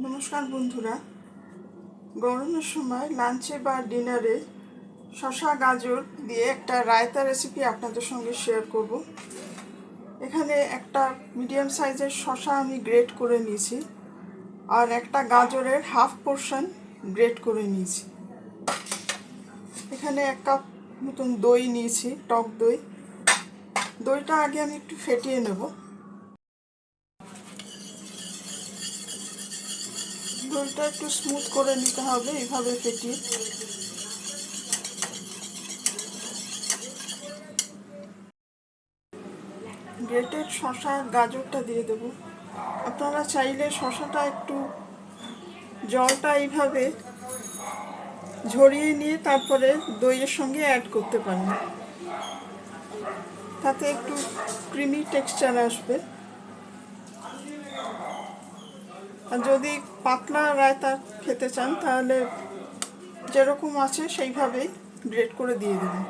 নমস্কার বন্ধুরা, গরমের সময় লাঞ্চে বা ডিনারে শসা গাজর দিয়ে একটা রায়তা রেসিপি আপনাদের সঙ্গে শেয়ার করব। এখানে একটা মিডিয়াম সাইজের শসা আমি গ্রেট করে নিয়েছি আর একটা গাজরের হাফ পোর্শন গ্রেট করে নিয়েছি। এখানে 1 কাপ মতন দই নিয়েছি, টক দই। দইটা আগে আমি একটু ফেটিয়ে নেব। দইটা একটু স্মুথ করে নিতে হবে, এইভাবে ফেটিয়ে। গ্রেটেড শসা গাজরটা দিয়ে দেবো। আপনারা চাইলে শসাটা একটু জলটা এইভাবে ঝরিয়ে নিয়ে তারপরে দইয়ের সঙ্গে অ্যাড করতে পারেন, তাতে একটু ক্রিমি টেক্সচার আসবে। আর যদি পাতলা রায়তা খেতে চান তাহলে যেরকম আছে সেইভাবেই গ্রেট করে দিয়ে দেবেন।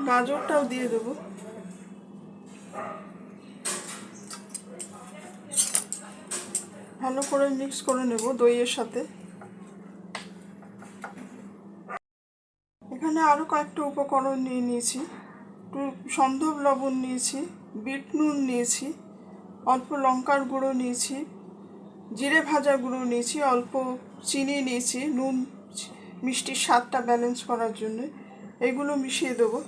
গাজরটাও দিয়ে দেবো। ভালো করে মিক্স করে নেব দইয়ের সাথে। এখানে আরও কয়েকটা উপকরণ নিয়ে নিয়েছি। একটু সন্ধব লবণ নিয়েছি, বিট নুন নিয়েছি, অল্প লঙ্কার গুঁড়ো নিয়েছি, জিরে ভাজা গুঁড়ো নিয়েছি, অল্প চিনি নিয়েছি, নুন মিষ্টির স্বাদটা ব্যালেন্স করার জন্য। এগুলো মিশিয়ে দেবো।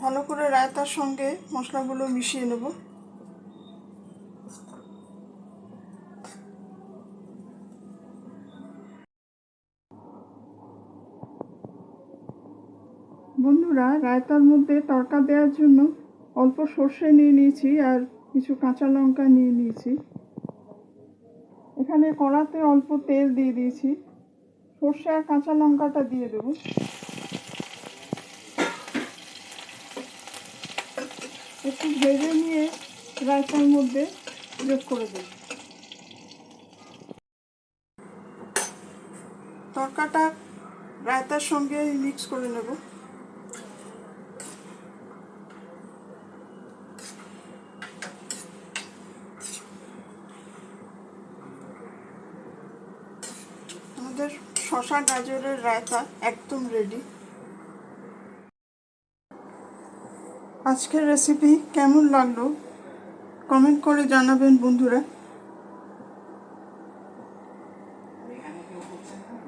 ভালো করে রায়তার সঙ্গে মশলাগুলো মিশিয়ে নেব। বন্ধুরা, রায়তার মধ্যে তড়কা দেওয়ার জন্য অল্প সর্ষে নিয়ে নিয়েছি আর কিছু কাঁচা লঙ্কা নিয়ে নিয়েছি। এখানে কড়াতে অল্প তেল দিয়ে দিয়েছি। সর্ষে আর কাঁচা লঙ্কাটা দিয়ে দেবো। একটু ভেজে নিয়ে রায়তার মধ্যে যোগ করে দেব। তড়কাটা রায়তার সঙ্গে মিক্স করে নেব। আমাদের শসা গাজরের রায়তা একদম রেডি। আজকের রেসিপি কেমন লাগলো কমেন্ট করে জানাবেন বন্ধুরা।